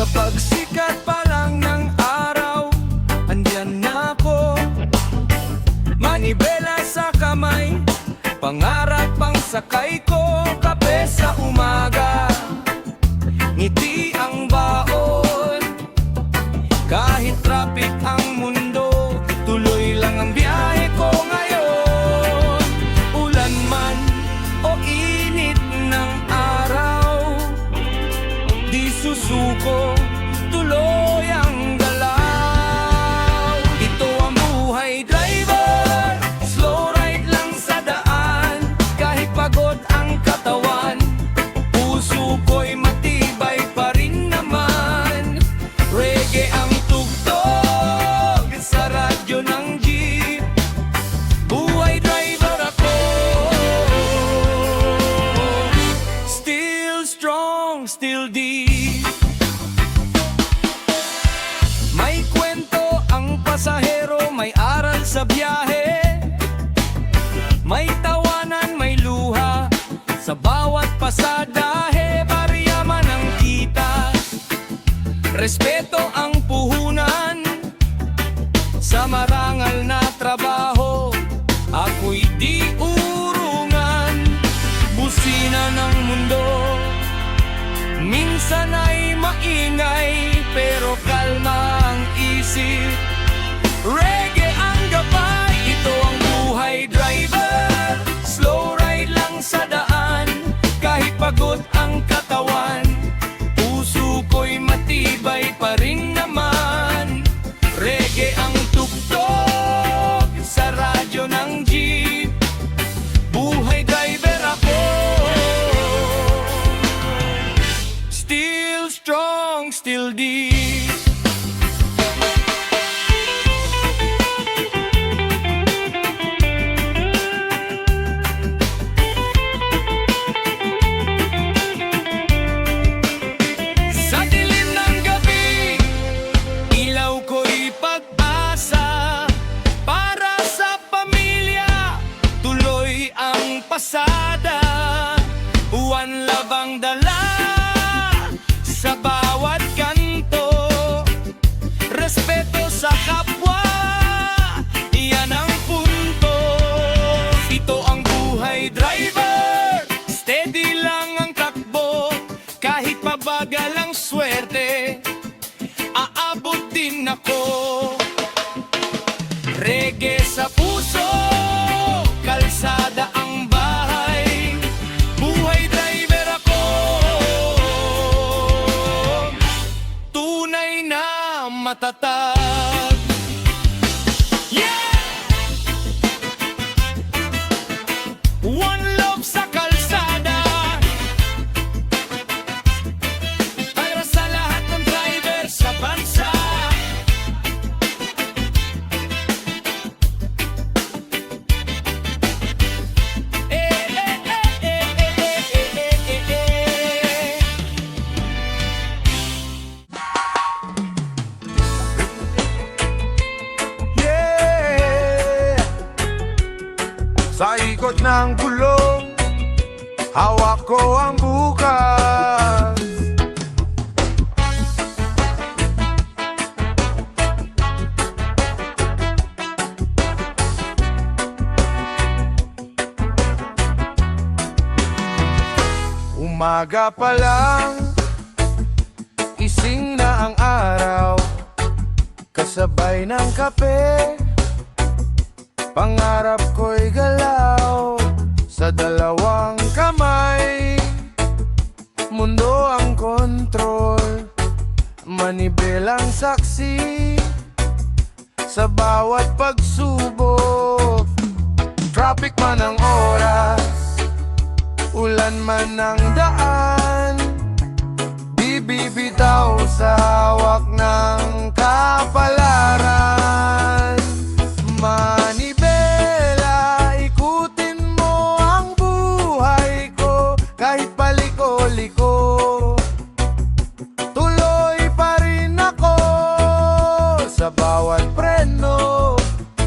Sa pagsikat pa lang ng araw, andyan na ako. Manibela sa kamay, pangarap ang sakay ko. Kape sa umaga, ngiti ang baon. Kahit traffic ang mundo, tuloy lang ang biyahe ko ngayon. Ulan man o init ng araw, di susuko, tuloy ang galaw. Ito ang buhay driver, slow ride lang sa daan. Kahit pagod ang katawan, puso ko'y matibay pa rin naman. Reggae ang tugtog sa radyo ng jeep. Buhay driver ako, still strong, still deep. May kwento ang pasahero, may aral sa biyahe. May tawanan, may luha sa bawat pasadahe. Barya man ang kita, respeto ang puhunan. Sa marangal na trabaho, ako'y di urungan. Busina ng mundo, minsan ay maingay, pero kalma ang isip. Reggae ang gabay, ito ang buhay driver. Slow ride lang sa daan, kahit pagod ang katawan, puso ko'y matibay pa rin naman. Reggae ang tugtog sa radyo ng jeep. Buhay driver ako, still strong, still deep. Sa dilim ng gabi, ilaw ko'y pag-asa. Para sa pamilya, tuloy ang pasada. One love ang dala sa bawat kanto. Respeto sa kapwa, iyan ang punto. Ito ang buhay driver, steady lang ang takbo. Kahit mabagal ang swerte, aabot din ako. Reggae sa puso, kalsada ang bahay. Buhay driver ako, tunay na matatag. Yeah! One love sa kalsada, para sa lahat ng driver sa bansa. Yeah! Sa ikot ng gulong, hawak ko ang bukas. Umaga pa lang, gising na ang araw. Kasabay ng kape, pangarap ko'y galaw. Sa dalawang kamay, mundo ang kontrol. Manibelang saksi sa bawat pagsubok. Traffic man ang oras, ulan man ang daan, di bibitaw sa hawak ng kapalaran. Manibela, ikutin mo ang buhay ko. Kahit paliko-liko, tuloy pa rin ako. Sa bawat preno,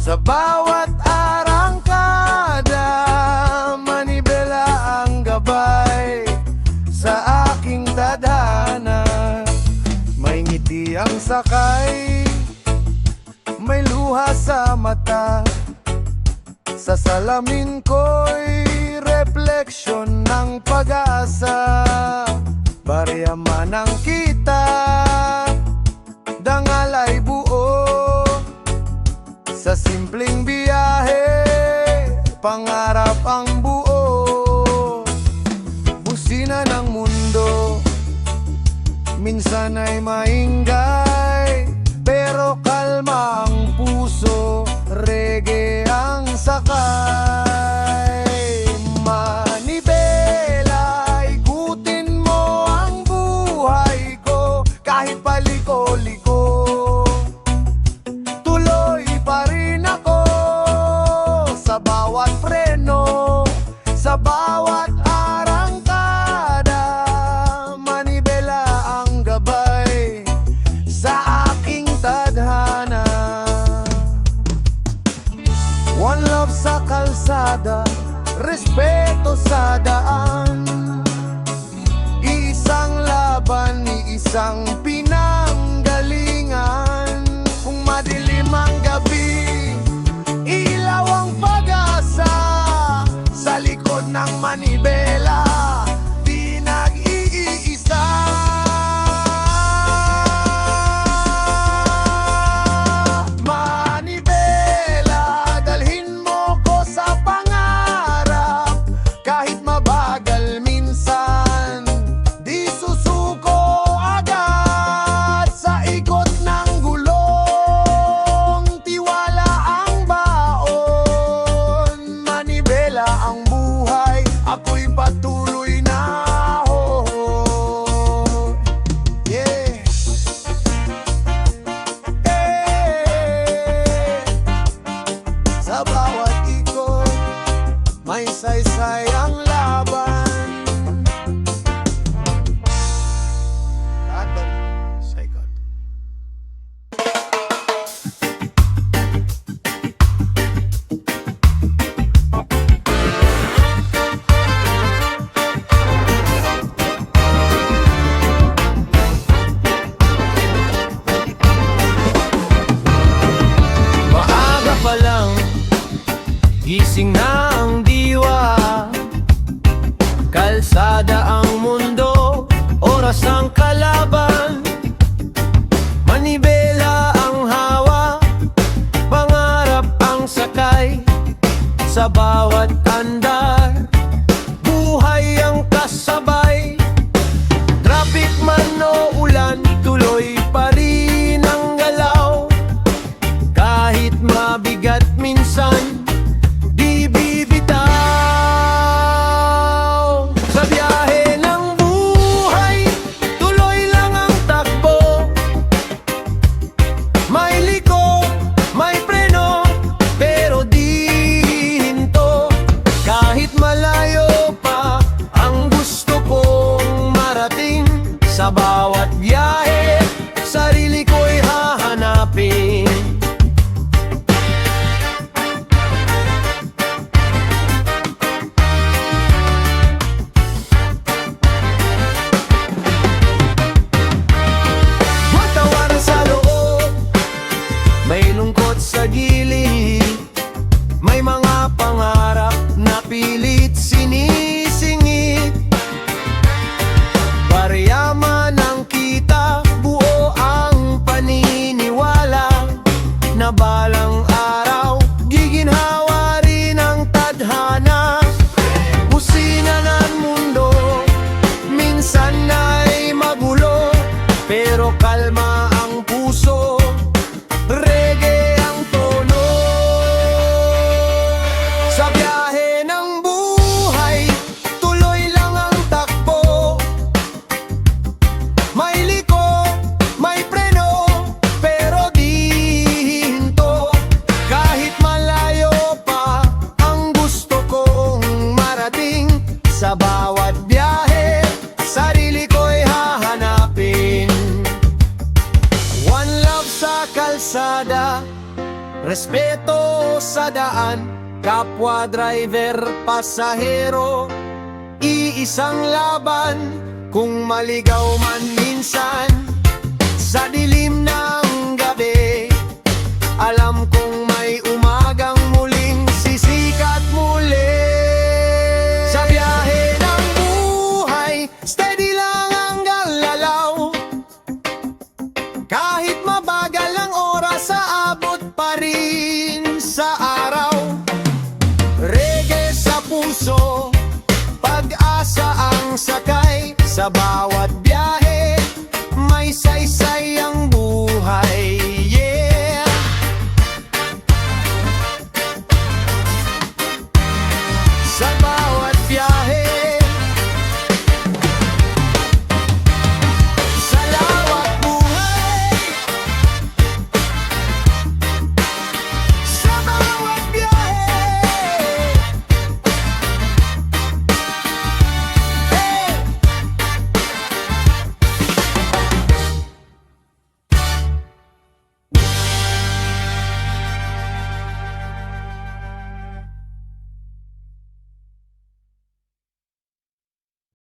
sa bawat arangkada, manibela ang gabay sa aking tadhana. Ngiti ang sakay, may luha sa mata. Sa salamin ko'y refleksyon ng pag-asa. Barya man ang kita, dangal ay buo. Sa simpleng biyahe, pangarap ang buo. Busina ng mundo, minsan ay maingay, pero kalma ang puso, reggae ang sakay. Manibela, ikutin mo ang buhay ko, kahit paliko-liko. Tuloy pa rin ako sa bawat preno, sa bawat arangkada. Manibela ang gabay sa aking tadhana. One love sa kalsada, respeto sa daan. Isang laban, isang pinanggalingan. Kung madilim ang gabi, ilaw ang pag-asa. Sa likod ng manibela, di nag-iisa. Manibela, dalhin mo ko sa pangarap. Kahit mabagal minsan, di susuko agad. Sa ikot ng gulong, tiwala ang baon. Manibela ang buhay, ako'y patuloy na. Yeah. Sa bawat ikot, may saysay ang laban. Saykot. Maaga pa lang, gising na ang diwa. Kalsada ang mundo, oras ang kalaban. Manibela ang hawa, pangarap ang sakay. Sa bawat andar, buhay ang kasabay. Traffic man o ulan, tuloy pa rin ang galaw. Kahit mabigat minsan, di bibitaw. Sa biyahe ng buhay, tuloy lang ang takbo. May liko, may preno, pero di hinto. Kahit malayo pa ang gusto kong marating. Sa bawat biyahe, sarili ko'y hahanapin. Matawaran sa loob, may lungkot sa gilid. May mga pangarap na pilit sinisingit. Baryaman ang kita, buo ang paniniwala na balang araw, giginhawa rin ang tadhana. Busina ng mundo, minsan ay magulo, pero kalma ang puso, reggae ang tono. Sa biyahe ng buhay, tuloy lang ang takbo. May liko, may preno, pero di hinto. Kahit malayo pa ang gusto kong marating. Sa bawat biyahe, sarili ko'y hahanapin. One love sa kalsada, respeto sa daan. Kapwa driver, pasahero, iisang laban. Kung maligaw man minsan, sa dilim sa bawat